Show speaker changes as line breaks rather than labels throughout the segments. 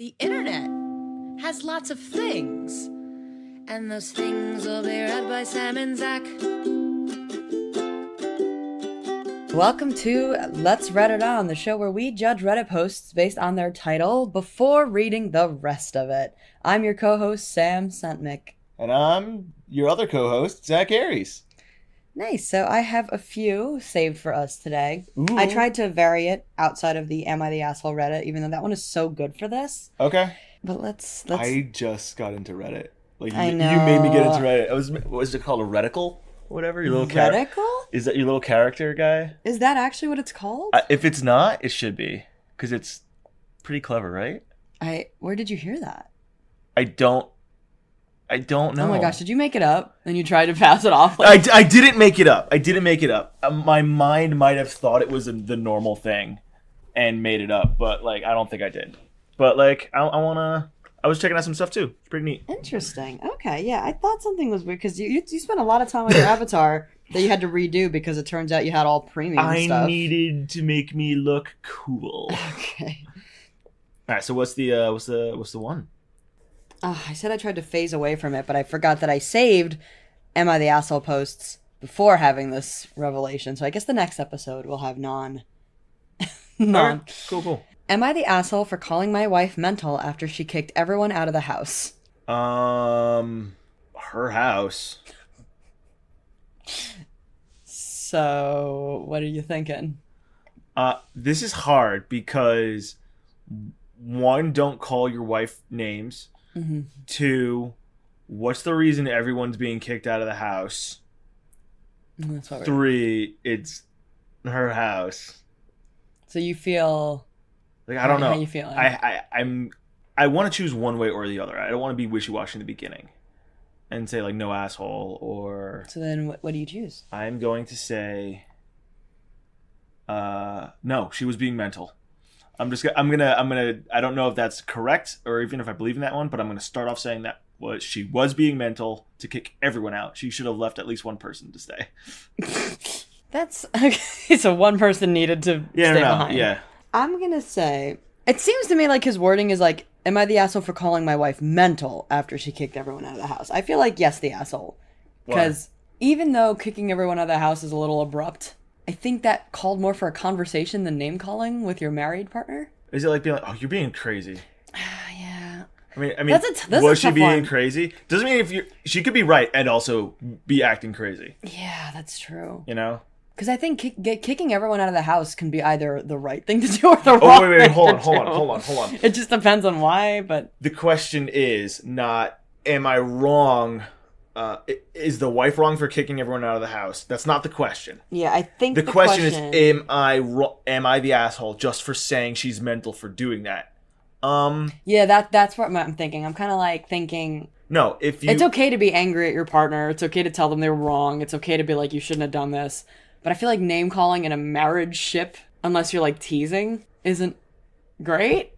The internet has lots of things, and those things will be read by Sam and Zach. Welcome to Let's Reddit On, the show where we judge Reddit posts based on their title before reading the rest of it. I'm your co-host, Sam Sentmick.
And I'm your other co-host, Zach Aries.
Nice. So I have a few saved for us today.
Ooh.
I tried to vary it outside of the Am I the Asshole Reddit, even though that one is so good for this.
Okay.
But let's...
I just got into Reddit. Like
I
you
know.
made me get into Reddit. What is it called? A reticle? Whatever. Your little
Reticle?
Is that your little character guy?
Is that actually what it's called?
If it's not, it should be. Because it's pretty clever, right?
Where did you hear that?
I don't know.
Oh my gosh, did you make it up? And you tried to pass it off?
I didn't make it up. My mind might have thought it was the normal thing and made it up, but like I don't think I did. But like I was checking out some stuff too. It's pretty neat.
Interesting. Okay, yeah, I thought something was weird because you spent a lot of time on your avatar that you had to redo because it turns out you had all premium stuff.
I needed to make me look cool.
Okay.
All right, so what's the one?
I said I tried to phase away from it, but I forgot that I saved Am I the Asshole posts before having this revelation. So I guess the next episode will have non.
Right. Cool.
Am I the asshole for calling my wife mental after she kicked everyone out of the house?
Her house.
So, what are you thinking?
This is hard because one, don't call your wife names.
Mm-hmm.
2, what's the reason everyone's being kicked out of the house?
That's what
3, it's her house.
So you feel
like I don't know.
How you feeling?
I want to choose one way or the other. I don't want to be wishy-washy in the beginning and say like no asshole or.
So then, what do you choose?
I'm going to say, no. She was being mental. I'm gonna. I don't know if that's correct or even if I believe in that one, but I'm gonna start off saying that she was being mental to kick everyone out. She should have left at least one person to stay.
That's okay. So one person needed to stay behind.
Yeah.
I'm gonna say it seems to me like his wording is like, "Am I the asshole for calling my wife mental after she kicked everyone out of the house?" I feel like yes, the asshole, because even though kicking everyone out of the house is a little abrupt, I think that called more for a conversation than name calling with your married partner.
Is it like being like, "Oh, you're being crazy"?
Yeah.
I mean,
that's
was she being
one.
crazy? Doesn't mean she could be right and also be acting crazy.
Yeah, that's true.
You know?
Because I think kicking everyone out of the house can be either the right thing to do or the wrong thing to do.
Hold on.
It just depends on why, but...
The question is not, am I wrong... is the wife wrong for kicking everyone out of the house? That's not the question.
Yeah, I think
the question is, am I the asshole just for saying she's mental for doing that?
Yeah, that's what I'm thinking. I'm kind of like thinking...
No,
it's okay to be angry at your partner. It's okay to tell them they were wrong. It's okay to be like, you shouldn't have done this. But I feel like name calling in a marriage ship, unless you're like teasing, isn't great.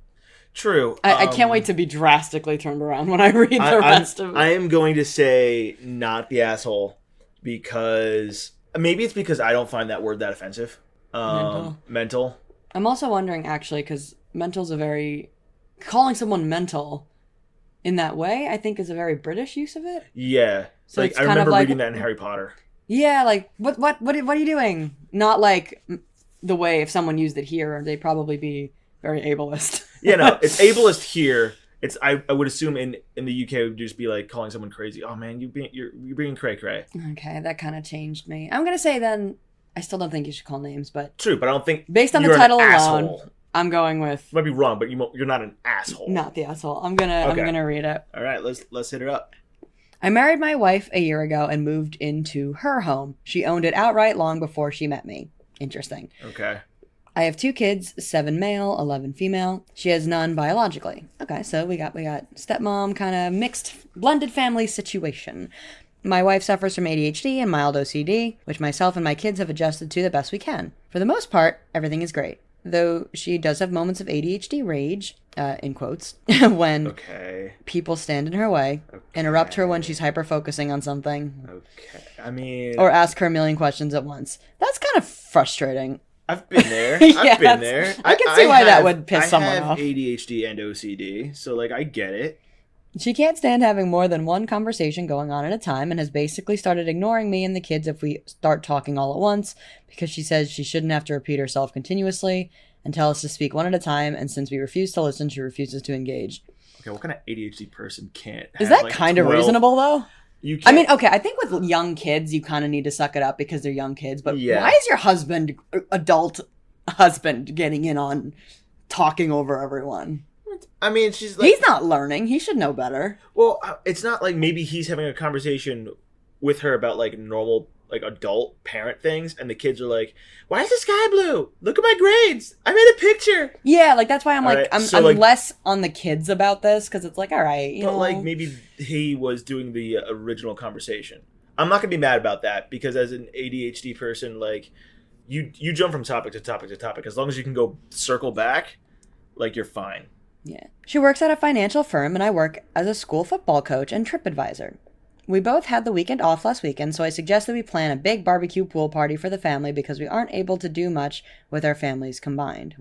True.
I can't wait to be drastically turned around when I read the rest of it.
I am going to say not the asshole because maybe it's because I don't find that word that offensive. Mental.
I'm also wondering actually because mental's calling someone mental in that way, I think is a very British use of it.
Yeah.
So
like I remember reading that in Harry Potter.
Yeah, like what are you doing? Not like the way if someone used it here, they'd probably be very ableist.
Yeah, no, it's ableist here. It's I would assume in the UK it would just be like calling someone crazy. Oh man, you're being cray cray.
Okay, that kind of changed me. I'm gonna say then I still don't think you should call names, but
true. But I don't think
based on the title alone, I'm going with.
You might be wrong, but you're not an asshole.
Not the asshole. I'm gonna read it.
All right, let's hit it up.
I married my wife a year ago and moved into her home. She owned it outright long before she met me. Interesting.
Okay.
I have 2 kids, 7 male, 11 female. She has none biologically. Okay, so we got stepmom, kind of mixed, blended family situation. My wife suffers from ADHD and mild OCD, which myself and my kids have adjusted to the best we can. For the most part, everything is great. Though she does have moments of ADHD rage, in quotes, when people stand in her way, interrupt her when she's hyper-focusing on something.
Okay, I mean...
Or ask her a million questions at once. That's kind of frustrating.
I've been there.
Yeah,
I've been there.
I can see why that would piss someone
I
off.
have ADHD and OCD, so like I get it.
She can't stand having more than one conversation going on at a time and has basically started ignoring me and the kids if we start talking all at once because she says she shouldn't have to repeat herself continuously and tell us to speak one at a time, and since we refuse to listen, she refuses to engage.
Okay, what kind of ADHD person can't?
Is
have,
that
like,
kind of
12
reasonable, though?
You
I
can't.
mean, okay, I think with young kids, you kind of need to suck it up because they're young kids, but
Yeah.
why is your husband, adult husband, getting in on talking over everyone?
I mean, she's like,
He's not learning. He should know better.
well, it's not like maybe he's having a conversation with her about like normal, like adult parent things, and the kids are like, "Why is the sky blue? Look at my grades. I made a picture."
Yeah, like that's why I'm
All
like,
right, so,
I'm
like-
less on the kids about this because it's like, all right, you
But
know,
like maybe he was doing the original conversation. I'm not gonna be mad about that because as an ADHD person, like you jump from topic to topic to topic. As long as you can go circle back, like you're fine.
yeah. She works at a financial firm, and I work as a school football coach and trip advisor. We both had the weekend off last weekend, so I suggested we plan a big barbecue pool party for the family because we aren't able to do much with our families combined.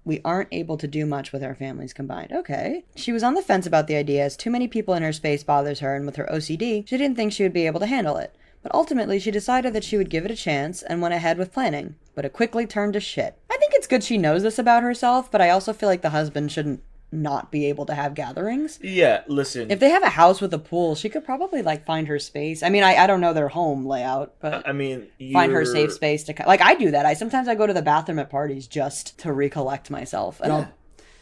We aren't able to do much with our families combined. Okay. She was on the fence about the idea as too many people in her space bothers her, and with her OCD, she didn't think she would be able to handle it. But ultimately, she decided that she would give it a chance and went ahead with planning. But it quickly turned to shit. I think it's good she knows this about herself, but I also feel like the husband shouldn't not be able to have gatherings.
Yeah, listen.
If they have a house with a pool, she could probably like find her space. I mean, I don't know their home layout, but
I mean,
find her
you're-
safe space to like I do that. I sometimes I go to the bathroom at parties just to recollect myself, and
Yeah,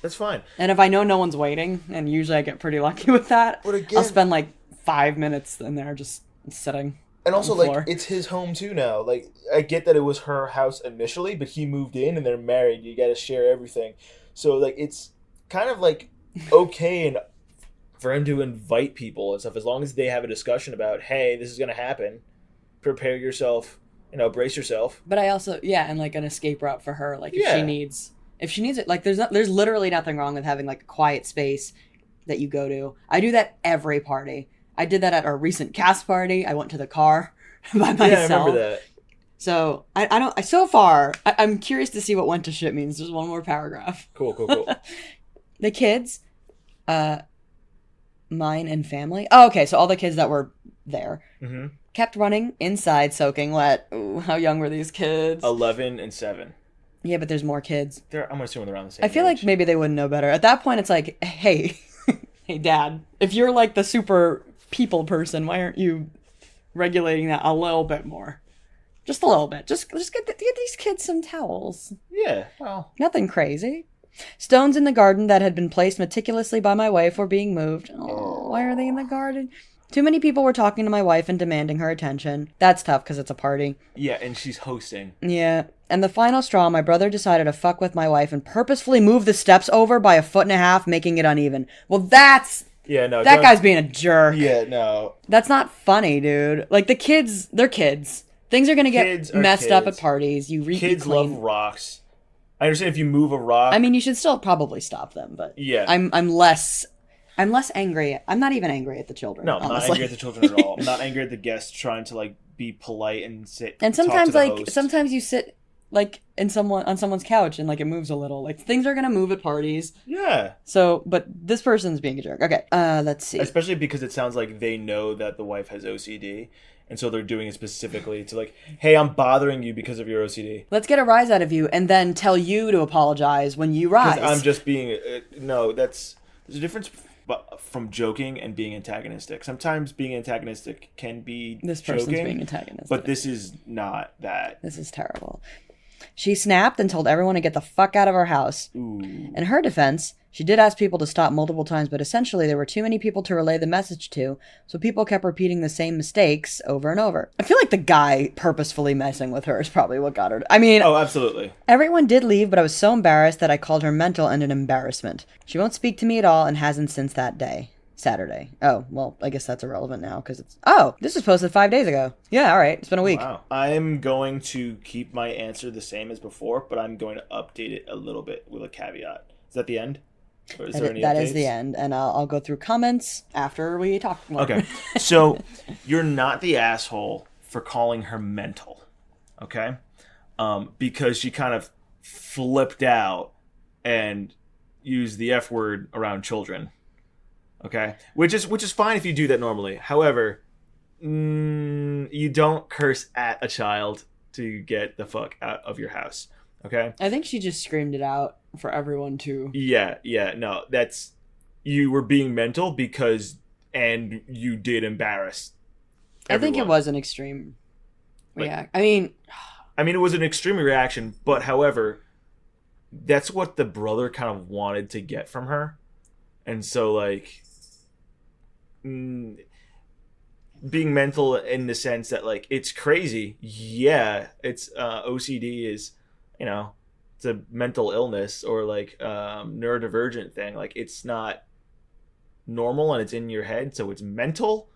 that's fine.
and if I know no one's waiting, and usually I get pretty lucky with that,
But again-
I'll spend like 5 minutes in there just sitting.
And also,
on the
like,
floor.
it's his home too now. Like, I get that it was her house initially, but he moved in and they're married. You got to share everything. So, like, it's kind of like okay and for him to invite people and stuff as long as they have a discussion about, hey, this is going to happen. Prepare yourself, brace yourself.
But I also and like an escape route for her, like
Yeah.
if she needs it, like there's literally nothing wrong with having like a quiet space that you go to. I do that every party. I did that at our recent cast party. I went to the car by myself.
Yeah, I remember that.
So I don't. So far, I'm curious to see what went to shit means. There's one more paragraph.
Cool.
The kids, mine and family. Oh, okay. So all the kids that were there
Mm-hmm.
kept running inside, soaking wet. Ooh, how young were these kids?
11 and 7.
Yeah, but there's more kids.
I'm assuming they're around the same
I feel
age.
like maybe they wouldn't know better. At that point, it's like, hey, hey, Dad, if you're like the super people person, why aren't you regulating that a little bit more? Just a little bit. Just get these kids some towels.
Yeah, well.
Nothing crazy. Stones in the garden that had been placed meticulously by my wife were being moved. Oh, why are they in the garden? Too many people were talking to my wife and demanding her attention. That's tough because it's a party.
Yeah, and she's hosting.
Yeah. And the final straw, my brother decided to fuck with my wife and purposefully move the steps over by 1.5 feet, making it uneven. Well, that guy's being a jerk.
Yeah, no.
That's not funny, dude. Like the kids, they're kids. Things are gonna
Kids
get
are
messed up
kids.
at parties. You
Kids love rocks. I understand if you move a rock.
I mean, you should still probably stop them, but
Yeah.
I'm less angry. I'm not even angry at the children.
No, I'm not
honestly.
angry at the children at all. I'm not angry at the guests trying to like be polite and sit.
And
talk to
sometimes
the
like
host.
sometimes you sit like on someone's couch and like it moves a little. Like things are gonna move at parties.
Yeah.
So, but this person's being a jerk. Okay, let's see.
Especially because it sounds like they know that the wife has OCD, and so they're doing it specifically to like, hey, I'm bothering you because of your OCD.
Let's get a rise out of you and then tell you to apologize when you rise.
Because I'm just being no. There's a difference from joking and being antagonistic. Sometimes being antagonistic can be
This person's
joking,
being antagonistic.
but this is not that.
This is terrible. She snapped and told everyone to get the fuck out of our house.
Ooh.
In her defense, she did ask people to stop multiple times, but essentially there were too many people to relay the message to, so people kept repeating the same mistakes over and over. I feel like the guy purposefully messing with her is probably what got her. I mean,
Oh, absolutely.
everyone did leave, but I was so embarrassed that I called her mental and an embarrassment. She won't speak to me at all and hasn't since that day. Saturday. Oh, well, I guess that's irrelevant now because it's... Oh, this was posted 5 days ago. Yeah, all right. It's been a week.
Wow. I'm going to keep my answer the same as before, but I'm going to update it a little bit with a caveat. Is that the end? Or is there any
That is
updates?
the end, and I'll go through comments after we talk more.
Okay. So you're not the asshole for calling her mental. Okay?
because she kind of flipped out and used the F word around children. Okay, which is fine if you do that normally. However, you don't curse at a child to get the fuck out of your house. Okay.
I think she just screamed it out for everyone to.
Yeah. No, you were being mental and you did embarrass everyone.
I think it was an extreme react. I mean,
it was an extreme reaction, but however, that's what the brother kind of wanted to get from her. And so, like, being mental in the sense that, like, it's crazy. Yeah, it's OCD is, it's a mental illness or, like, neurodivergent thing. Like, it's not normal and it's in your head, so it's mental.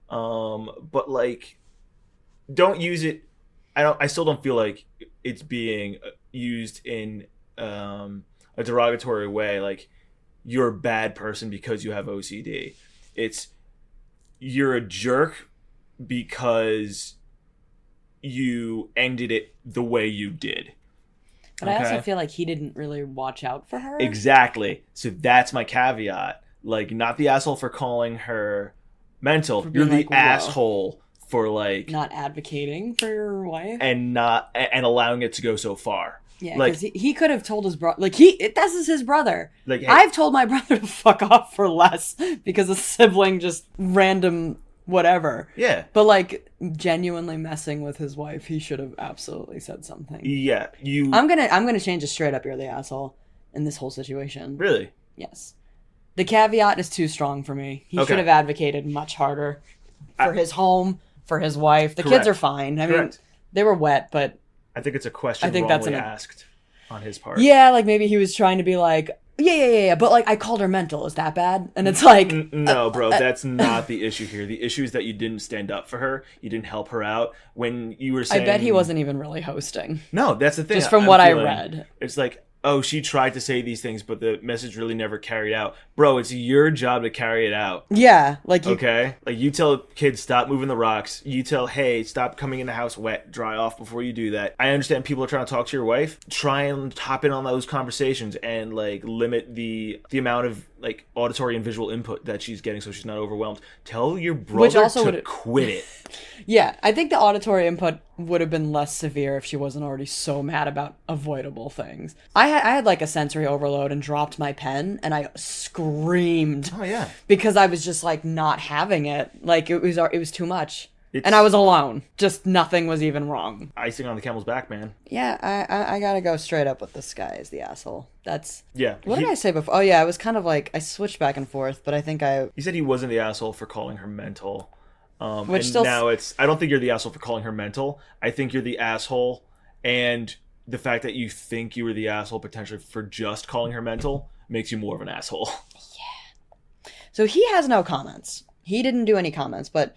But, like, don't use it. I still don't feel like it's being used in a derogatory way. Like, you're a bad person because you have OCD. It's you're a jerk because you ended it the way you did.
But I also feel like he didn't really watch out for her.
Exactly. So that's my caveat. Like, not the asshole for calling her mental. You're the asshole for, like,
not advocating for your wife
and allowing it to go so far.
Yeah,
like,
because he could have told his brother, like, this is his brother.
Like, hey,
I've told my brother to fuck off for less because a sibling just random whatever.
Yeah.
But, like, genuinely messing with his wife, he should have absolutely said something.
Yeah,
I'm gonna change it straight up. You're the asshole in this whole situation.
Really?
Yes. The caveat is too strong for me. He should have advocated much harder for his home, for his wife. The kids are fine. I mean, they were wet, but
I think it's a question wrongly asked on his part.
Yeah, like, maybe he was trying to be like, yeah, but, like, I called her mental. Is that bad? And it's like...
No, bro, that's not the issue here. The issue is that you didn't stand up for her. You didn't help her out. When you were saying...
I bet he wasn't even really hosting.
No, that's the thing.
Just from what I read.
It's like, oh, she tried to say these things, but the message really never carried out. Bro, it's your job to carry it out.
Yeah, like you...
Okay? Like, you tell kids, stop moving the rocks. You tell, hey, stop coming in the house wet. Dry off before you do that. I understand people are trying to talk to your wife. Try and hop in on those conversations and, like, limit the amount of, like, auditory and visual input that she's getting so she's not overwhelmed. Tell your brother to quit it.
Yeah, I think the auditory input would have been less severe if she wasn't already so mad about avoidable things. I had like a sensory overload and dropped my pen and I screamed.
Oh yeah.
Because I was just, like, not having it. Like, it was too much. And I was alone. Just nothing was even wrong.
Icing on the camel's back, man.
Yeah, I gotta go straight up with this guy as the asshole. That's...
Yeah.
What did I say before? Oh yeah, I was kind of like, I switched back and forth, but I think
You said he wasn't the asshole for calling her mental.
Which still...
now I don't think you're the asshole for calling her mental. I think you're the asshole, and the fact that you think you were the asshole potentially for just calling her mental makes you more of an asshole.
Yeah. So he has no comments. He didn't do any comments, but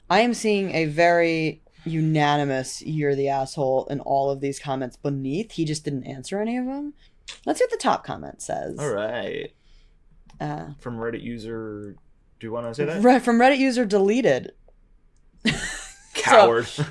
I am seeing a very unanimous "you're the asshole" in all of these comments beneath. He just didn't answer any of them. Let's see what the top comment says.
All right. From Reddit user... Do you want to say that?
Right, from Reddit user deleted.
Coward.
So,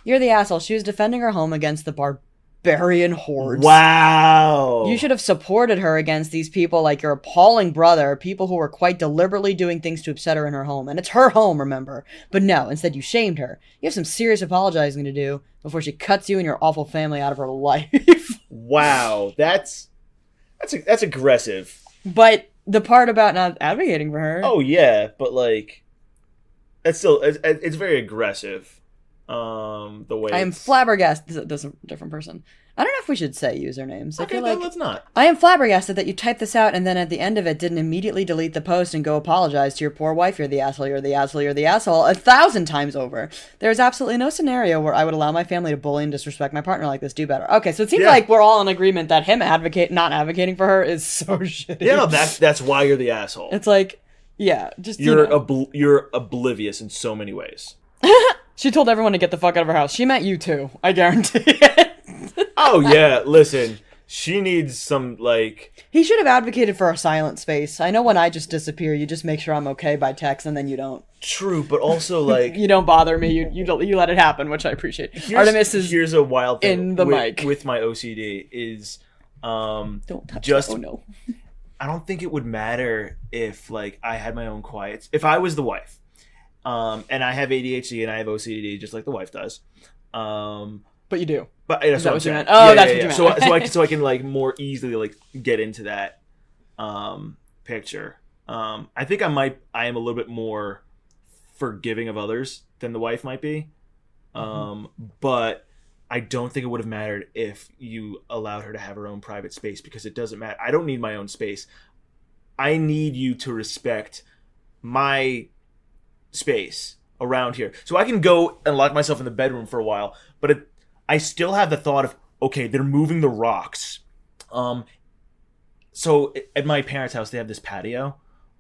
you're the asshole. She was defending her home against the barbarian hordes.
Wow.
You should have supported her against these people like your appalling brother, people who were quite deliberately doing things to upset her in her home. And it's her home, remember. But no, instead you shamed her. You have some serious apologizing to do before she cuts you and your awful family out of her life.
Wow. That's aggressive.
But... the part about not advocating for her.
Oh yeah, but, like, it's still it's very aggressive. The way
I am flabbergasted. This is a different person. I don't know if we should say usernames.
Okay, then let's not.
I am flabbergasted that you typed this out and then at the end of it didn't immediately delete the post and go apologize to your poor wife. You're the asshole. You're the asshole. You're the asshole 1,000 times over. There is absolutely no scenario where I would allow my family to bully and disrespect my partner like this. Do better. Okay, so it seems like we're all in agreement that him not advocating for her is so shitty.
Yeah, no, that's why you're the asshole.
It's like, yeah, just
you're oblivious in so many ways.
She told everyone to get the fuck out of her house. She meant you too. I guarantee it.
Oh yeah, listen.
She needs some, like...
He should have advocated for a silent space. I know when I just disappear, you just make sure I'm okay by text, and then you don't.
True, but also, like...
You don't bother me. You let it happen, which I appreciate. Artemis is
here's a wild thing
in the mic.
With my OCD is...
Don't touch
just...
that. Oh, no.
I don't think it would matter if, like, I had my own quiets. If I was the wife, and I have ADHD and I have OCD just like the wife does.
But you do.
But that's
that
what I'm
what you
saying.
meant? Oh, that's what you meant.
So I can like more easily like get into that picture. I think I am a little bit more forgiving of others than the wife might be. But I don't think it would have mattered if you allowed her to have her own private space, because it doesn't matter. I don't need my own space. I need you to respect my space around here. So I can go and lock myself in the bedroom for a while, but I still have the thought of, okay, they're moving the rocks. So at my parents' house, they have this patio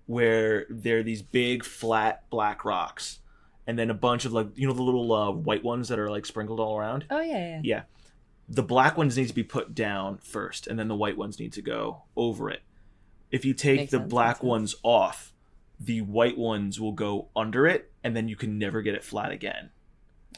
where there are these big, flat, black rocks. And then a bunch of, like, you know, the little white ones that are, like, sprinkled all around?
Oh, yeah.
Yeah. The black ones need to be put down first, and then the white ones need to go over it. If you take the black ones off, the white ones will go under it, and then you can never get it flat again.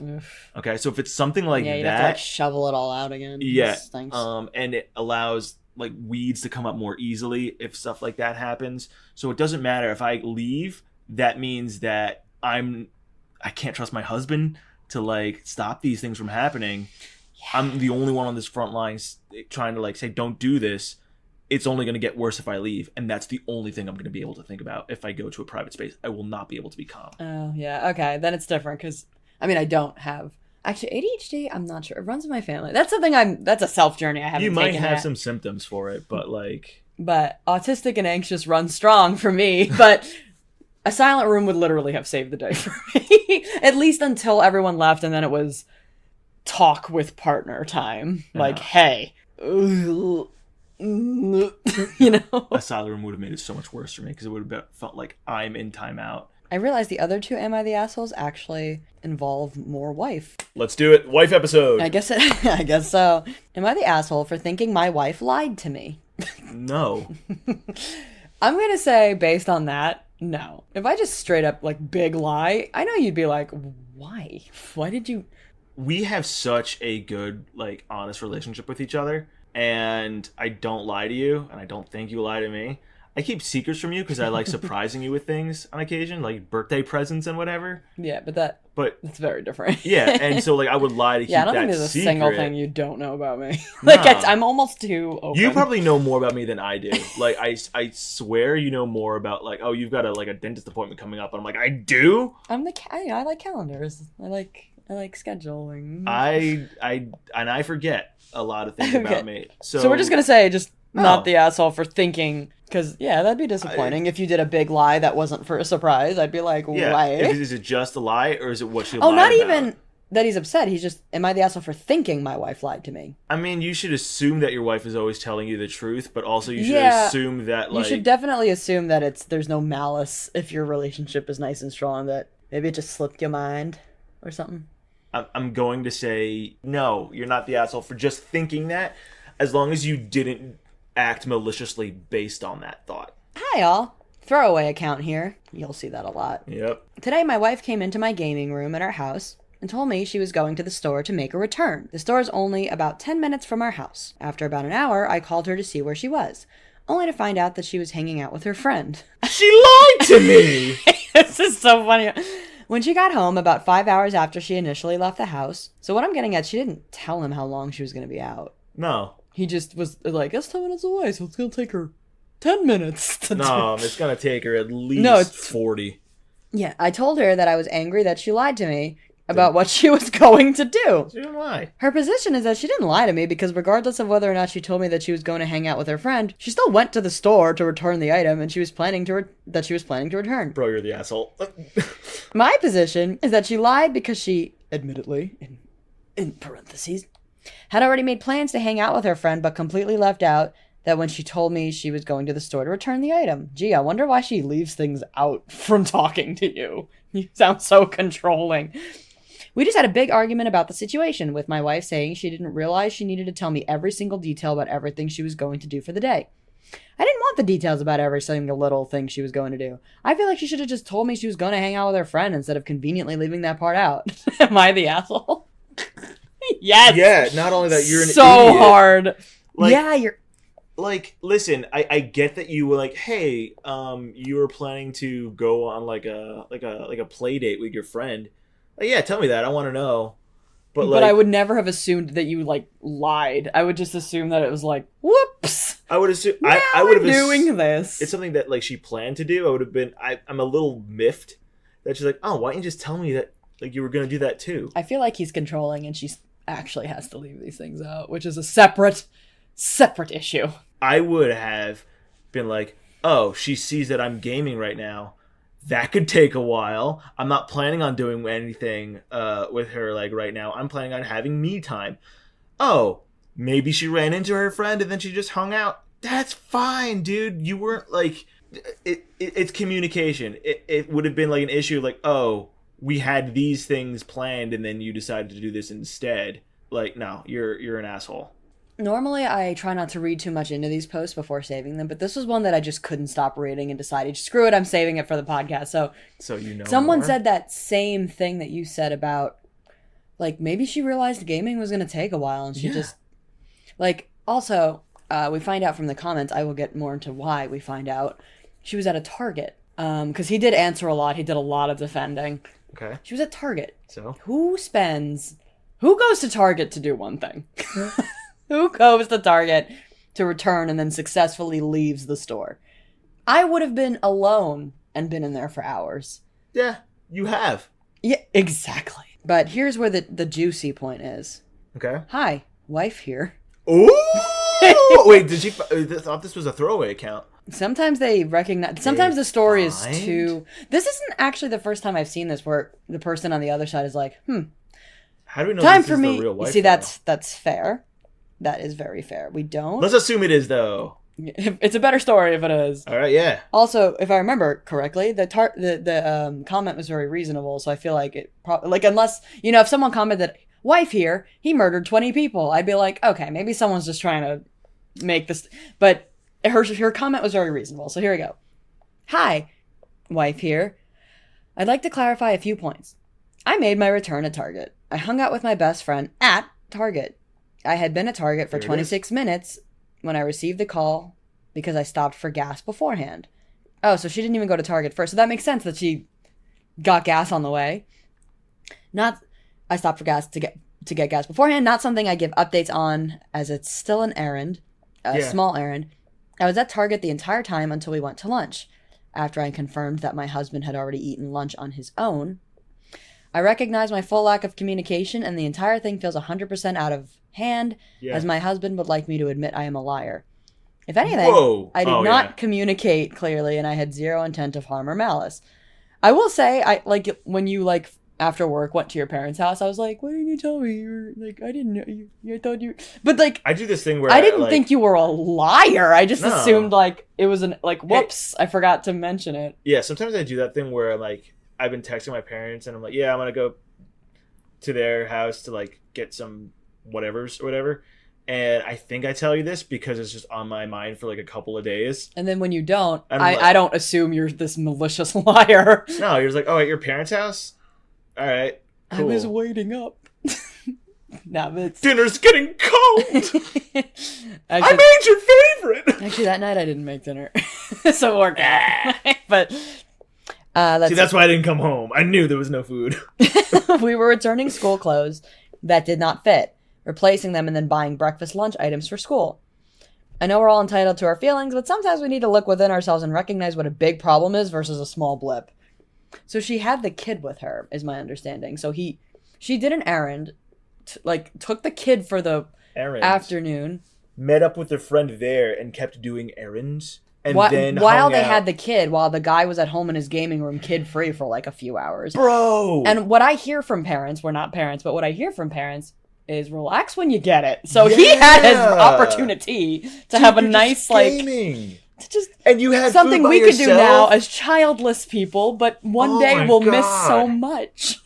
Oof.
Okay, so if it's something like
Yeah, you'd
that...
have to, like, shovel it all out again.
Yeah,
and
it allows, like, weeds to come up more easily if stuff like that happens. So it doesn't matter if I leave, that means that I can't trust my husband to, like, stop these things from happening. Yeah. I'm the only one on this front line trying to, like, say, don't do this. It's only going to get worse if I leave. And that's the only thing I'm going to be able to think about if I go to a private space. I will not be able to be calm.
Oh, yeah. Okay. Then it's different because, I mean, I don't have... Actually, ADHD, I'm not sure. It runs in my family. That's something that's a self-journey I haven't taken
You might have
yet.
some symptoms for it, but, like...
But autistic and anxious run strong for me. But... A silent room would literally have saved the day for me. At least until everyone left, and then it was talk with partner time. Like, hey. You know?
A silent room would have made it so much worse for me, because it would have felt like I'm in timeout.
I realized the other two Am I the Assholes actually involve more wife.
Let's do it. Wife episode.
I guess so. Am I the asshole for thinking my wife lied to me?
No.
I'm going to say, based on that, no. If I just straight up, like, big lie, I know you'd be like, why? Why did you...
We have such a good, like, honest relationship with each other, and I don't lie to you, and I don't think you lie to me. I keep secrets from you because I like surprising you with things on occasion, like birthday presents and whatever.
Yeah, but that's very different.
Yeah, and so, like, I would lie to keep that secret.
Yeah, I don't think there's a single thing you don't know about me. Like,
Nah.
I'm almost too open.
You probably know more about me than I do. Like, I swear you know more about, like, oh, you've got a dentist appointment coming up. And I'm like, I do?
I like calendars. I like scheduling.
I forget a lot of things about me. So
we're just going to say, not the asshole for thinking... Because, yeah, that'd be disappointing if you did a big lie that wasn't for a surprise. I'd be like, why?
Is it just a lie, or is it what she lied
about? Oh, not
about?
even that he's upset. He's just, am I the asshole for thinking my wife lied to me?
I mean, you should assume that your wife is always telling you the truth, but also you should assume that, like...
You should definitely assume that there's no malice if your relationship is nice and strong, that maybe it just slipped your mind or something.
I'm going to say, no, you're not the asshole for just thinking that, as long as you didn't act maliciously based on that thought.
Hi, all. Throwaway account here. You'll see that a lot.
Yep.
Today, my wife came into my gaming room at our house and told me she was going to the store to make a return. The store is only about 10 minutes from our house. After about an hour, I called her to see where she was, only to find out that she was hanging out with her friend.
She lied to me!
This is so funny. When she got home, about 5 hours after she initially left the house. So what I'm getting at, she didn't tell him how long she was going to be out.
No.
He just was like, it's 10 minutes away, so it's going to take her 10 minutes to
No, it's going to take her at least 40.
Yeah, I told her that I was angry that she lied to me about what she was going to do.
She didn't lie.
Her position is that she didn't lie to me because regardless of whether or not she told me that she was going to hang out with her friend, she still went to the store to return the item and she was planning to return.
Bro, you're the asshole.
My position is that she lied because she, admittedly, in parentheses, had already made plans to hang out with her friend, but completely left out that when she told me she was going to the store to return the item. Gee, I wonder why she leaves things out from talking to you. You sound so controlling. We just had a big argument about the situation, with my wife saying she didn't realize she needed to tell me every single detail about everything she was going to do for the day. I didn't want the details about every single little thing she was going to do. I feel like she should have just told me she was going to hang out with her friend instead of conveniently leaving that part out. Am I the asshole? Yes.
Yeah, not only that, you're an
so
idiot.
hard.
Like-
yeah, you're...
Like, listen, I get that you were like, hey, you were planning to go on like a play date with your friend. Like, yeah, tell me that. I want to know. But
I would never have assumed that you, like, lied. I would just assume that it was like, whoops.
I would assume
Now
I would have
I'm doing this.
It's something that like she planned to do. I would have been. I'm a little miffed that she's like, oh, why didn't you just tell me that like you were gonna do that too?
I feel like he's controlling, and she actually has to leave these things out, which is a separate issue.
I would have been like, oh, she sees that I'm gaming right now. That could take a while. I'm not planning on doing anything with her like right now. I'm planning on having me time. Oh, maybe she ran into her friend and then she just hung out. That's fine, dude. You weren't like it's communication. It would have been like an issue like, oh, we had these things planned and then you decided to do this instead. Like, no, you're an asshole.
Normally, I try not to read too much into these posts before saving them, but this was one that I just couldn't stop reading and decided, screw it, I'm saving it for the podcast.
So you know,
someone
more.
said that same thing that you said about, like, maybe she realized gaming was going to take a while, and she just, like, also, we find out from the comments, I will get more into why we find out, she was at a Target, because he did answer a lot, he did a lot of defending.
Okay.
She was at Target.
So?
Who goes to Target to do one thing? Who goes to Target to return and then successfully leaves the store? I would have been alone and been in there for hours.
Yeah, you have.
Yeah, exactly. But here's where the juicy point is.
Okay.
Hi, wife here.
Ooh! Wait, did you? I thought this was a throwaway account.
Sometimes they recognize. Sometimes the story is
find?
too. This isn't actually the first time I've seen this where the person on the other side is like,
How do we know
time
this
for
is
me.
the real wife?
See,
though?
that's fair. That is very fair. We don't.
Let's assume it is though.
It's a better story if it is.
All right, yeah.
Also, if I remember correctly, the comment was very reasonable. So I feel like it like unless if someone commented, "Wife here, he murdered 20 people," I'd be like, okay, maybe someone's just trying to make this. But her comment was very reasonable. So here we go. Hi, wife here. I'd like to clarify a few points. I made my return at Target. I hung out with my best friend at Target. I had been at Target for 26 minutes when I received the call because I stopped for gas beforehand. Oh, so she didn't even go to Target first. So that makes sense that she got gas on the way. I stopped for gas to get gas beforehand. Not something I give updates on, as it's still an errand, small errand. I was at Target the entire time until we went to lunch. After I confirmed that my husband had already eaten lunch on his own, I recognize my full lack of communication, and the entire thing feels 100% out of hand, as my husband would like me to admit I am a liar. If anything, I did not communicate clearly, and I had zero intent of harm or malice. I will say, when you, after work went to your parents' house, I was like, why didn't you tell me? You're like, I didn't know you. I thought you... But,
I do this thing where
I didn't think you were a liar. I just assumed, it was whoops, I forgot to mention it.
Yeah, sometimes I do that thing where, I've been texting my parents, and I'm like, yeah, I'm going to go to their house to, get some whatevers or whatever. And I think I tell you this because it's just on my mind for, a couple of days.
And then when you don't, I don't assume you're this malicious liar.
No, you're just like, oh, at your parents' house? All right, cool.
I was waiting up.
Dinner's getting cold! I
Actually,
made your favorite!
actually, that night I didn't make dinner. So it worked out. But...
that's why I didn't come home. I knew there was no food.
We were returning school clothes that did not fit, replacing them and then buying breakfast lunch items for school. I know we're all entitled to our feelings, but sometimes we need to look within ourselves and recognize what a big problem is versus a small blip. So she had the kid with her, is my understanding. So she did an errand, took the kid for the afternoon.
Met up with a friend there and kept doing errands. And then
while they had the kid, while the guy was at home in his gaming room kid-free for a few hours.
Bro!
And what I hear from parents, we're not parents, but what I hear from parents is relax when you get it. So he had his opportunity to have a nice,
gaming.
To just
and you had
something
food by
we could do
yourself?
now as childless people, but one day we'll miss so much.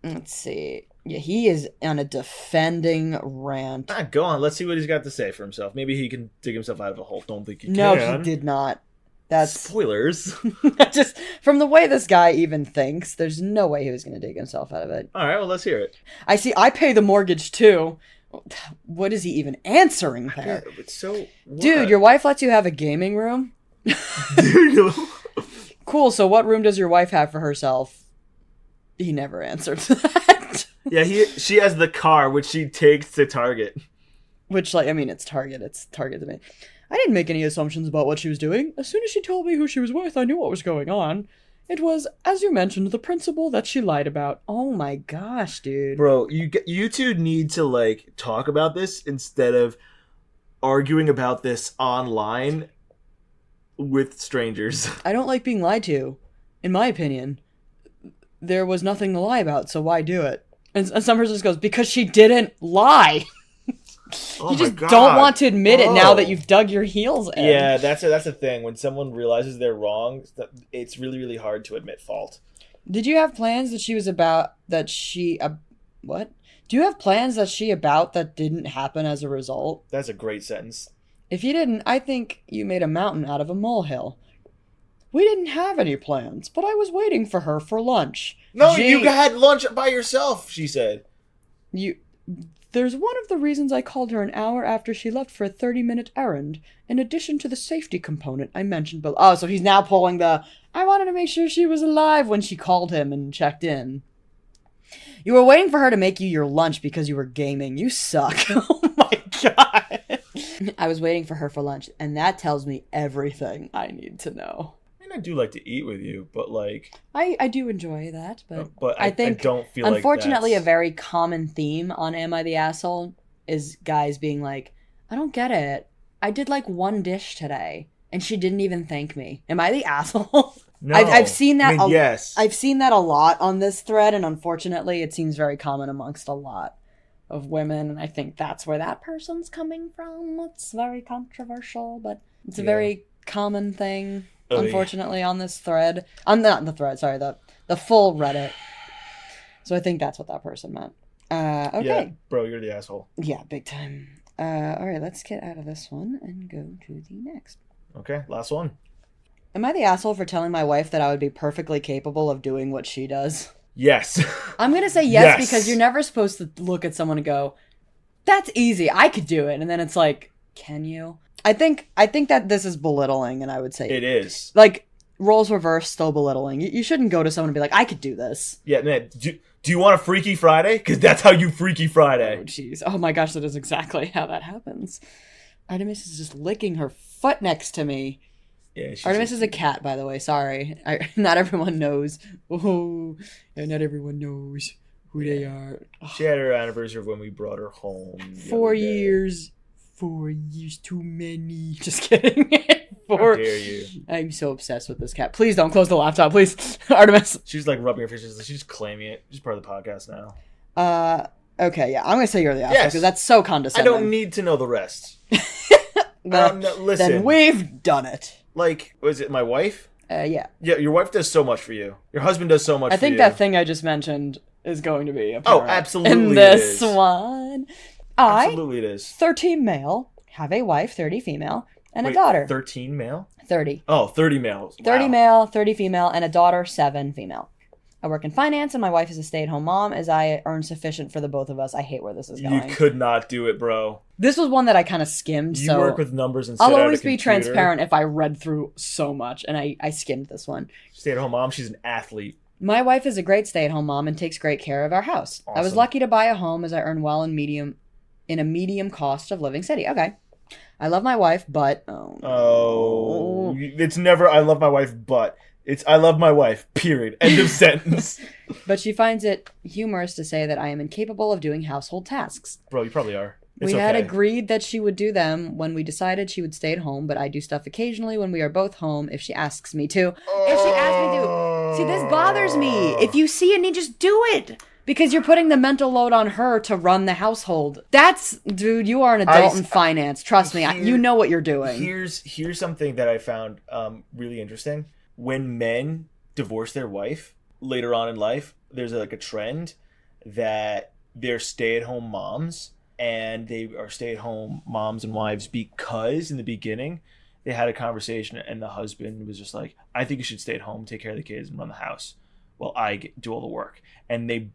Let's see. Yeah, he is on a defending rant.
Go on. Let's see what he's got to say for himself. Maybe he can dig himself out of a hole. Don't think he
No,
can.
he did not. That's
Spoilers.
just from the way this guy even thinks. There's no way he was going to dig himself out of it.
All right, well, let's hear it.
I see. I pay the mortgage too. What is he even answering there?
Yeah, it's so... What?
Dude, your wife lets you have a gaming room?
Dude.
Cool, so what room does your wife have for herself? He never answered that.
Yeah, she has the car, which she takes to Target.
Which, like, I mean, it's Target. It's Target to me. I didn't make any assumptions about what she was doing. As soon as she told me who she was with, I knew what was going on. It was, as you mentioned, the principal that she lied about. Oh my gosh, dude.
Bro, you two need to, like, talk about this instead of arguing about this online with strangers.
I don't like being lied to. In my opinion, there was nothing to lie about, so why do it? And some person just goes, because she didn't lie.
Oh
You
my
just
God.
don't want to admit it now that
Oh.
you've dug your heels in.
Yeah, that's a thing. When someone realizes they're wrong, it's really, really hard to admit fault.
Did you have plans that she was about that she what? Do you have plans that she about that didn't happen as a result?
That's a great sentence.
If you didn't, I think you made a mountain out of a molehill. We didn't have any plans, but I was waiting for her for lunch.
No,
Gee,
you had lunch by yourself, she said.
There's one of the reasons I called her an hour after she left for a 30-minute errand, in addition to the safety component I mentioned below. Oh, so he's now pulling the, I wanted to make sure she was alive when she called him and checked in. You were waiting for her to make you your lunch because you were gaming. You suck. Oh my god. I was waiting for her for lunch, and that tells me everything I need to know.
I mean, I do like to eat with you, but like...
I do enjoy that, but
I
think
I don't feel
unfortunately
like
a very common theme on Am I the Asshole is guys being like, I don't get it. I did like one dish today, and she didn't even thank me. Am I the asshole?
No.
I've seen that.
I mean, yes.
I've seen that a lot on this thread, and unfortunately, it seems very common amongst a lot of women. And I think that's where that person's coming from. It's very controversial, but it's a very common thing.
Oy.
Unfortunately, on this thread, not the thread. Sorry, the full Reddit. So I think that's what that person meant. Okay.
Yeah, bro, you're the asshole.
Yeah, big time. All right, let's get out of this one and go to the next.
Okay, last one.
Am I the asshole for telling my wife that I would be perfectly capable of doing what she does?
Yes.
I'm going to say yes, because you're never supposed to look at someone and go, that's easy, I could do it. And then it's like, can you? I think that this is belittling, and I would say...
It is.
Like, roles reversed, still belittling. You shouldn't go to someone and be like, I could do this.
Yeah, man, do you want a Freaky Friday? Because that's how you Freaky Friday.
Oh, jeez. Oh my gosh, that is exactly how that happens. Artemis is just licking her foot next to me.
Yeah,
Artemis is a cat, by the way. Sorry. Not everyone knows. Oh, not everyone knows who they are.
She had her anniversary of when we brought her home.
4 years. 4 years too many. Just kidding.
How dare you?
I'm so obsessed with this cat. Please don't close the laptop, please. Artemis.
She's like rubbing her face. She's just claiming it. She's part of the podcast now.
Okay, yeah. I'm going to say you're the asshole because
Yes.
that's so
I
condescending.
don't need to know the rest.
Listen. Then we've done it.
Like, was it my wife?
Yeah.
Yeah, your wife does so much for you. Your husband does so much for you.
I think that thing I just mentioned is going to be
Oh,
apparent
absolutely
in
it
this
is.
one.
Absolutely it is.
13 male, have a wife, 30 female, and
Wait,
a daughter.
13 male?
30.
Oh, 30 males.
30
Wow.
male, 30 female, and a daughter, 7 female. I work in finance, and my wife is a stay-at-home mom, as I earn sufficient for the both of us. I hate where this is
You
going.
could not do it, bro.
This was one that I kind of skimmed,
You
so
work with numbers and sit
I'll
at a
always be
computer.
transparent if I read through so much, and I skimmed this one.
Stay-at-home mom. She's an athlete.
My wife is a great stay-at-home mom and takes great care of our house. I was
Awesome.
lucky to buy a home as I earn well in a medium cost of living city. Okay. I love my wife, but
Oh, it's never I love my wife, but it's I love my wife. Period. End of sentence.
But she finds it humorous to say that I am incapable of doing household tasks.
Bro, you probably are. It's
We had
okay.
agreed that she would do them when we decided she would stay at home, but I do stuff occasionally when we are both home if she asks me to. If she asks me to. See, this bothers me. If you see a need, just do it. Because you're putting the mental load on her to run the household. Dude, you are an adult in finance. Trust me, you know what you're doing.
Here's something that I found really interesting. When men divorce their wife later on in life, there's like a trend that they're stay-at-home moms, and they are stay-at-home moms and wives because in the beginning they had a conversation and the husband was just like, I think you should stay at home, take care of the kids, and run the house while do all the work. And they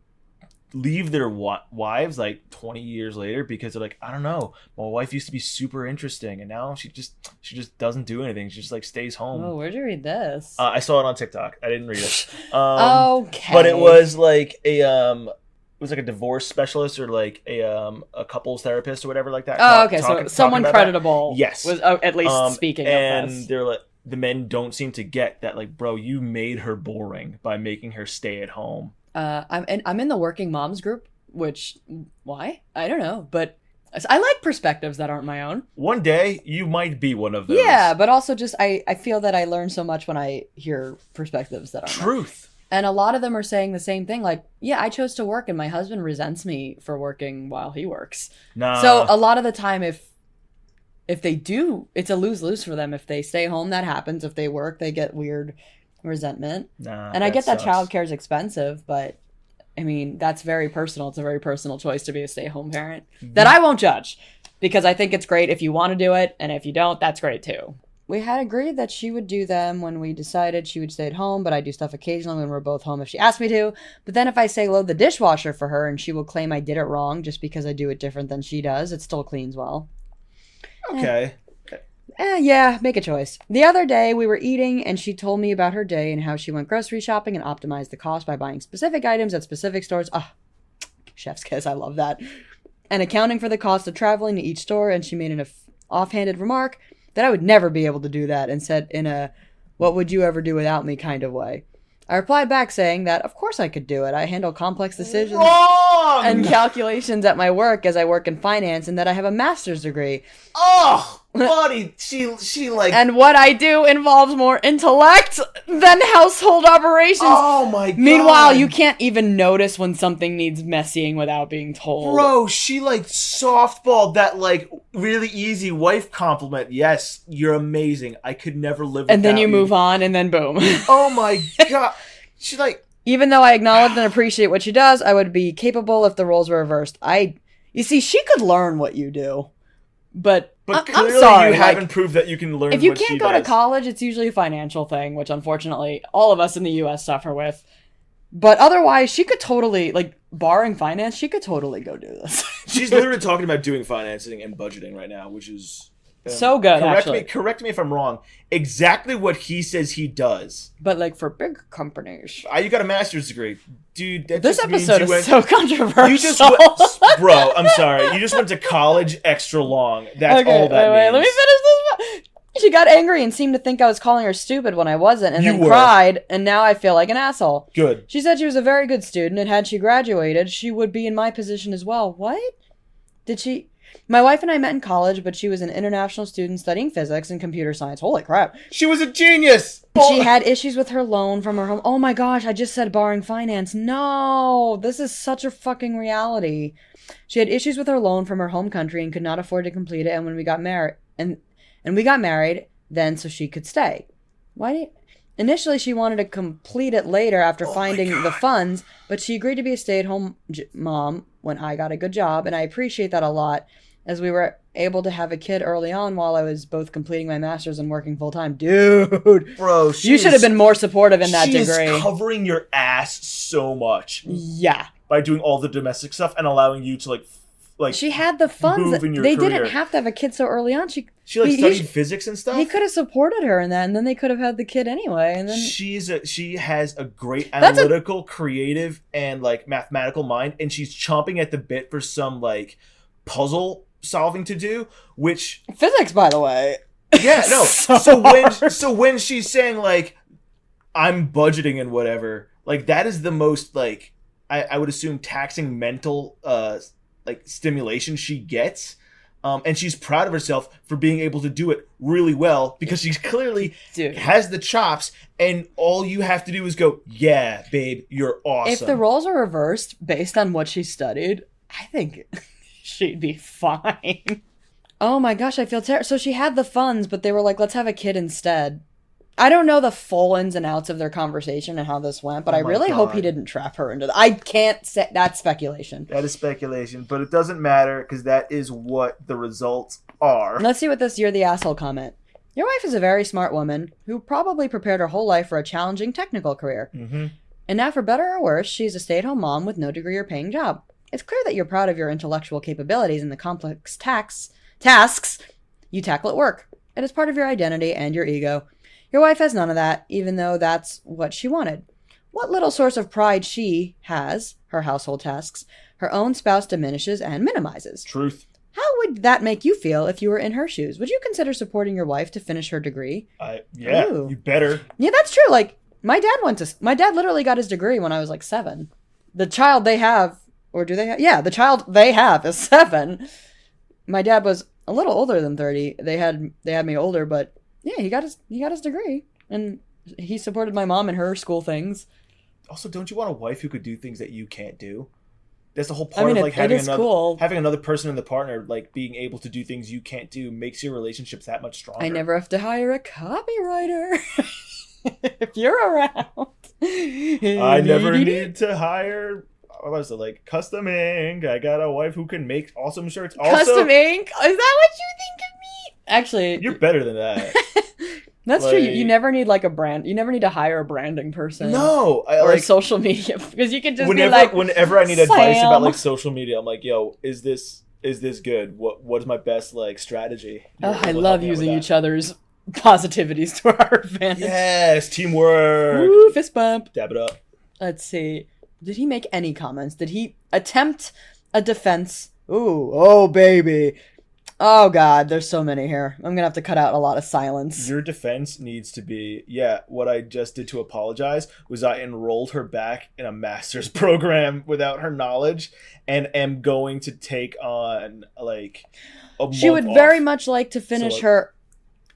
leave their wives like 20 years later because they're like, I don't know, my wife used to be super interesting and now she just doesn't do anything. She just like stays home.
Oh, where'd you read this?
I saw it on TikTok. I didn't read it.
Okay.
But it was like a divorce specialist or like a couples therapist or whatever like that.
Oh, okay. So someone creditable.
Yes.
Was at least speaking of this.
And they're like, the men don't seem to get that, like, bro, you made her boring by making her stay at home.
I'm in the working moms group, which, why? I don't know, but I like perspectives that aren't my own.
One day, you might be one of those.
Yeah, but also just, I feel that I learn so much when I hear perspectives that aren't
Truth.
mine. And a lot of them are saying the same thing, like, yeah, I chose to work and my husband resents me for working while he works.
Nah.
So a lot of the time, if they do, it's a lose-lose for them. If they stay home, that happens. If they work, they get weird resentment.
Nah,
and I get that
sucks.
childcare is expensive, but I mean, that's very personal. It's a very personal choice to be a stay-at-home parent that I won't judge, because I think it's great if you want to do it, and if you don't, that's great too. We had agreed that she would do them when we decided she would stay at home, but I do stuff occasionally when we're both home if she asks me to. But then if I say load the dishwasher for her and she will claim I did it wrong just because I do it different than she does, it still cleans well.
Okay.
Yeah, make a choice. The other day, we were eating, and she told me about her day and how she went grocery shopping and optimized the cost by buying specific items at specific stores. Ah, chef's kiss, I love that. And accounting for the cost of traveling to each store, and she made an offhanded remark that I would never be able to do that, and said in a, what would you ever do without me kind of way. I replied back saying that, of course I could do it. I handle complex decisions
Wrong!
and calculations at my work as I work in finance, and that I have a master's degree.
Oh, buddy, she like.
And what I do involves more intellect than household operations.
Oh my god.
Meanwhile, you can't even notice when something needs messying without being told.
Bro, she like softballed that like really easy wife compliment. Yes, you're amazing. I could never live without
And then you move on, and then boom.
Oh my god. She like.
Even though I acknowledge and appreciate what she does, I would be capable if the roles were reversed. You see, she could learn what you do. But
Clearly
I'm sorry.
you haven't proved that you can learn
If you
what she
can't go
does.
to college, it's usually a financial thing, which unfortunately all of us in the U.S. suffer with. But otherwise, she could totally, like, barring finance, she could totally go do this.
She's literally talking about doing financing and budgeting right now, which is...
so good, actually.
Correct me if I'm wrong. Exactly what he says he does.
But, like, for big companies.
You got a master's degree. Dude, that
This
just means
episode
you
is so controversial.
You just went, bro, I'm sorry. You just went to college extra long. That's all that means.
Let me finish this. She got angry and seemed to think I was calling her stupid when I wasn't, and
You
then
were.
cried, and now I feel like an asshole.
Good.
She said she was a very good student, and had she graduated, she would be in my position as well. What? Did she... My wife and I met in college, but she was an international student studying physics and computer science. Holy crap.
She was a genius!
She had issues with her loan from her home. Oh my gosh, I just said barring finance. No, this is such a fucking reality. She had issues with her loan from her home country and could not afford to complete it, and when we got married, and we got married then so she could stay. Initially, she wanted to complete it later after finding the funds, but she agreed to be a stay-at-home mom when I got a good job, and I appreciate that a lot, as we were able to have a kid early on while I was both completing my master's and working full-time. Dude!
Bro,
You should have been more supportive in that degree.
She is covering your ass so much.
Yeah.
By doing all the domestic stuff and allowing you to, like
she had the funds.
move in your
They
career.
didn't have to have a kid so early on. She
studied physics and stuff.
He could have supported her in that, and then they could have had the kid anyway. And then
she has a great analytical, creative, and like mathematical mind, and she's chomping at the bit for some like puzzle solving to do, which
physics, by the way.
Yeah, no. so when she's saying like I'm budgeting and whatever, like that is the most like I would assume taxing mental like stimulation she gets. And she's proud of herself for being able to do it really well because she's clearly has the chops, and all you have to do is go, yeah, babe, you're awesome.
If the roles are reversed based on what she studied, I think she'd be fine. Oh my gosh, I feel terrible. So she had the funds, but they were like, let's have a kid instead. I don't know the full ins and outs of their conversation and how this went, but
Oh
I
my
really hope he
God.
didn't trap her into that. I can't say that's speculation.
That is speculation, but it doesn't matter because that is what the results are.
Let's see what this "you're the asshole" comment. Your wife is a very smart woman who probably prepared her whole life for a challenging technical career.
Mm-hmm.
And now, for better or worse, she's a stay-at-home mom with no degree or paying job. It's clear that you're proud of your intellectual capabilities and the complex tasks you tackle at work. It is part of your identity and your ego. Your wife has none of that, even though that's what she wanted. What little source of pride she has, her household tasks, her own spouse diminishes and minimizes.
Truth.
How would that make you feel if you were in her shoes? Would you consider supporting your wife to finish her degree?
Yeah,
Ooh.
you better.
Yeah, that's true. Like, my dad literally got his degree when I was like 7. The child they have, or do they have? Yeah, the child they have is 7. My dad was a little older than 30. They had me older, but yeah, he got his degree, and he supported my mom in her school things.
Also, don't you want a wife who could do things that you can't do? That's the whole part
I mean,
of like having
cool.
having another person in the partner, like being able to do things you can't do, makes your relationships that much stronger.
I never have to hire a copywriter. If you're around.
I never need to hire. What was it, like custom ink? I got a wife who can make awesome shirts. Also,
Custom ink? Is that what you think of me? Actually,
you're better than that.
that's true.
like-
You never need like a brand. You never need to hire a branding person.
No, I
Or
like
social media, because you can just
whenever
be like,
whenever I need advice
Sam.
about like social media, I'm like, yo, is this good? What is my best like strategy?
oh, I love using each other's positivities to our advantage.
Yes, teamwork.
Woo, fist bump.
Dab it up.
Let's see. Did he make any comments? Did he attempt a defense? Ooh, oh baby. Oh god, there's so many here. I'm gonna have to cut out a lot of silence.
Your defense needs to be, what I just did to apologize was I enrolled her back in a master's program without her knowledge and am going to take on like a
She would
month
very
off.
much like to finish
like-
her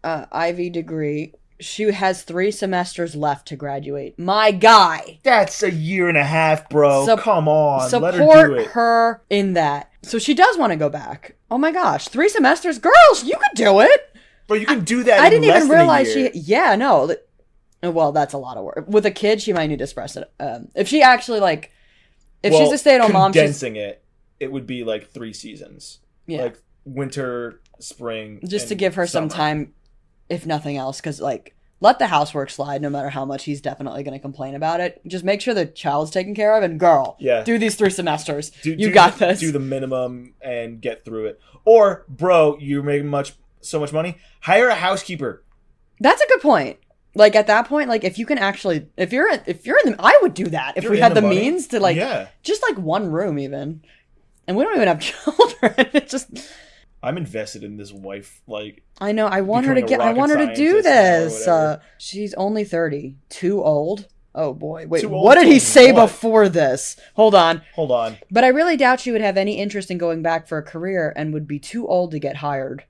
Ivy degree. She has 3 semesters left to graduate. My guy.
That's a year and a half, bro.
Sup-
Come on, let her
Support
do it.
her in that. So she does want to go back. Oh my gosh, 3 semesters? Girls, you could do it.
Bro, you can do that.
I
in
didn't
less
even
than a
realize
year.
Yeah, no. Well, that's a lot of work. With a kid, she might need to express it. If she actually, like, if she's a stay-at-home mom, she's...
condensing it would be like 3 seasons.
Yeah.
Like winter, spring,
Just to
and
give her some
summer.
time, if nothing else, because, like, let the housework slide no matter how much he's definitely going to complain about it. Just make sure the child's taken care of, and girl,
Yeah.
do these 3 semesters. You
do
got
the-
this.
Do the minimum and get through it. Or, bro, you're making so much money. Hire a housekeeper.
That's a good point. Like, at that point, like, if you can actually, if you're in the, I would do that if
You're
we
in
had
the
the
money.
means to, like,
Yeah.
just like one room even. And we don't even have children. It's just,
I'm invested in this wife. Like,
I know. I want her to
Becoming a
I want her to
rocket
do
scientist now or
this.
whatever.
She's only 30. Too old. Oh boy. Wait,
Too old
what did he
to
say
what?
before this? Hold on.
hold on.
But I really doubt she would have any interest in going back for a career and would be too old to get hired.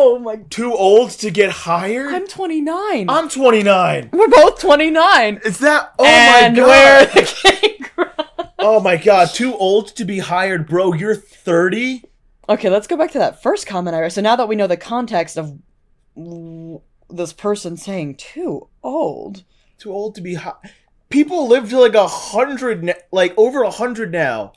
Oh my.
Too old to get hired?
I'm 29.
I'm 29.
We're both 29.
Is that? Oh
and
my
we're
god.
the King Crowd.
Oh my god. Too old to be hired, bro. You're 30.
Okay, let's go back to that first comment I read. So now that we know the context of this person saying too old.
Too old to be people live to like 100, like over 100 now.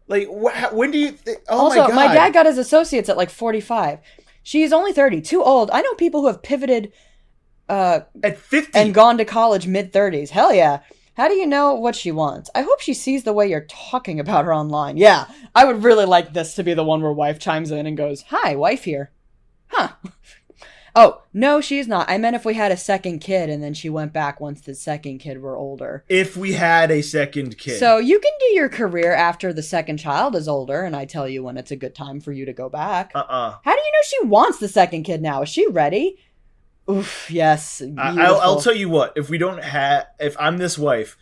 Like, when do you? Oh
Also,
my god!
my dad got his associates at like 45. She's only 30. Too old. I know people who have pivoted
at 50
and gone to college mid-30s. Hell yeah. How do you know what she wants? I hope she sees the way you're talking about her online. Yeah, I would really like this to be the one where wife chimes in and goes, "Hi, wife here." Huh. Oh, no, she's not. I meant if we had a second kid and then she went back once the second kid were older.
If we had a second kid,
So you can do your career after the second child is older, and I tell you when it's a good time for you to go back. How do you know she wants the second kid now? Is she ready? Oof, yes.
I'll tell you what. If I'm this wife,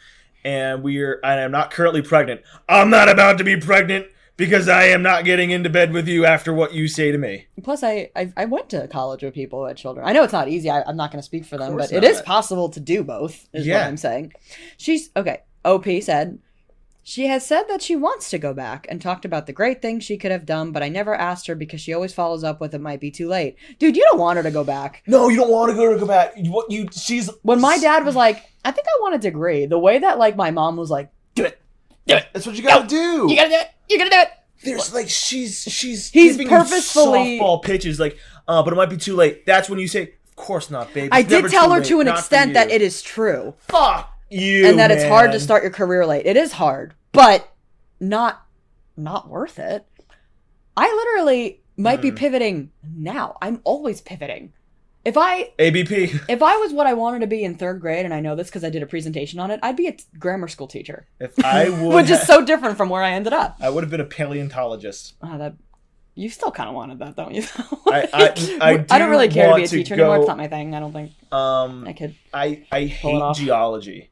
and I'm not currently pregnant, I'm not about to be pregnant because I am not getting into bed with you after what you say to me.
Plus, I went to college with people who had children. I know it's not easy. I'm not going to speak for them,
course
but it
not.
is possible to do both, is what
Yeah.
I'm saying. She's, okay, OP said, She has said that she wants to go back and talked about the great things she could have done, but I never asked her because she always follows up with it might be too late. Dude, you don't want her to go back.
No, you don't want to go back.
When my dad was like, I think I want a degree, the way that like my mom was like, do it.
That's what you gotta do.
You gotta do it. You gotta do it.
There's like she's
He's
giving
purposefully
you softball pitches like, but it might be too late. That's when you say, of course not, babe.
I
It's
did
never
tell
too
her
late,
to an
not for
extent that
you."
it is true.
Fuck you,
And that it's hard to
man.
start your career late. It is hard, but not worth it. I literally might be pivoting now. I'm always pivoting. If I was what I wanted to be in 3rd grade, and I know this because I did a presentation on it, I'd be a grammar school teacher.
If I would,
Which is so different from where I ended up.
I would have been a paleontologist.
You still kind of wanted that, don't you?
I
don't really care to be a
want to
teacher
go-
anymore. It's not my thing. I don't think I could.
I
Pull it
hate
off.
geology,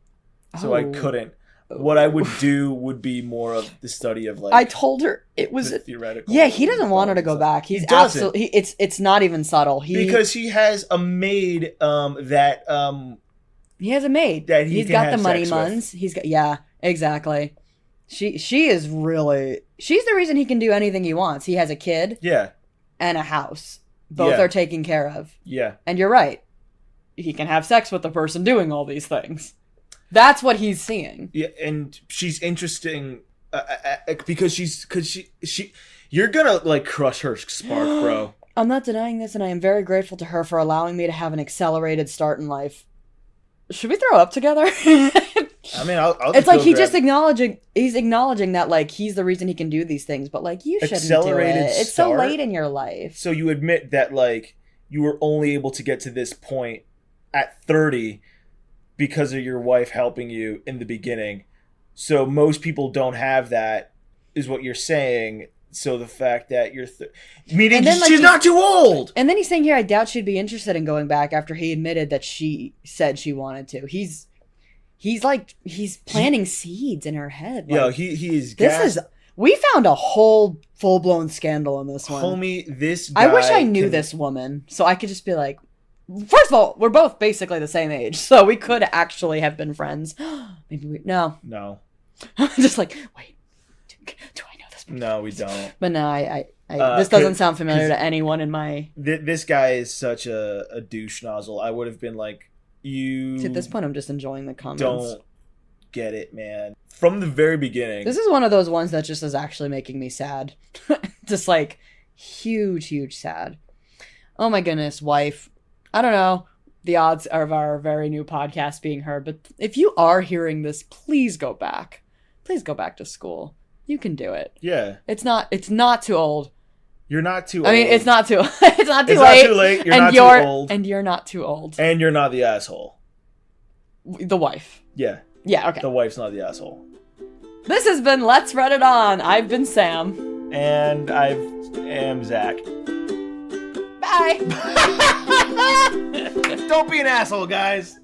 so I
Oh.
couldn't. What I would do would be more of the study of like
I told her it was
the theoretical.
Yeah, he doesn't want her to go back. He's
doesn't.
absolutely. It's not even subtle.
because he has a maid that
he has a maid.
that he
He's
can
got the
have
money
sex with.
muns. He's got exactly. She is really. She's the reason he can do anything he wants. He has a kid
Yeah,
and a house. Both
Yeah.
are taken care of.
yeah.
And you're right. He can have sex with the person doing all these things. That's what he's seeing.
Yeah, and she's interesting because she you're gonna like crush her spark, bro.
I'm not denying this, and I am very grateful to her for allowing me to have an accelerated start in life. Should we throw up together?
I mean, I'll
It's like
go grab-
he's acknowledging that like he's the reason he can do these things, but like you shouldn't
Accelerated
do it. It's so
start?
late in your life.
So you admit that like you were only able to get to this point at 30 because of your wife helping you in the beginning. So most people don't have that, is what you're saying. So the fact that you're meaning
And then, like,
she's not too old.
And then he's saying here, I doubt she'd be interested in going back after he admitted that she said she wanted to. He's planting seeds in her head. Like,
Yo, he is.
We found a whole full blown scandal in this one.
Homie, this guy
I wish I knew
can-
this woman so I could just be like, first of all, we're both basically the same age, so we could actually have been friends. Maybe
No,
just like, wait, do I know this person?
no, we don't.
But no, I this doesn't sound familiar
'cause
to anyone in my.
This guy is such a douche nozzle. I would have been like, you
See, at this point, I'm just enjoying the comments.
don't get it, man. From the very beginning.
This is one of those ones that just is actually making me sad. Just like huge sad. Oh my goodness, wife. I don't know the odds of our very new podcast being heard, but if you are hearing this, please go back. Please go back to school. You can do it.
Yeah.
It's not too old.
You're not too old.
I mean, it's not too it's not too
It's
late.
not too late. You're
and
not
you're
too old.
and you're not too old.
And you're not the asshole.
The wife.
Yeah.
Yeah, okay.
The wife's not the asshole.
This has been Let's Reddit On. I've been Sam.
And I am Zach.
Bye.
Don't be an asshole, guys.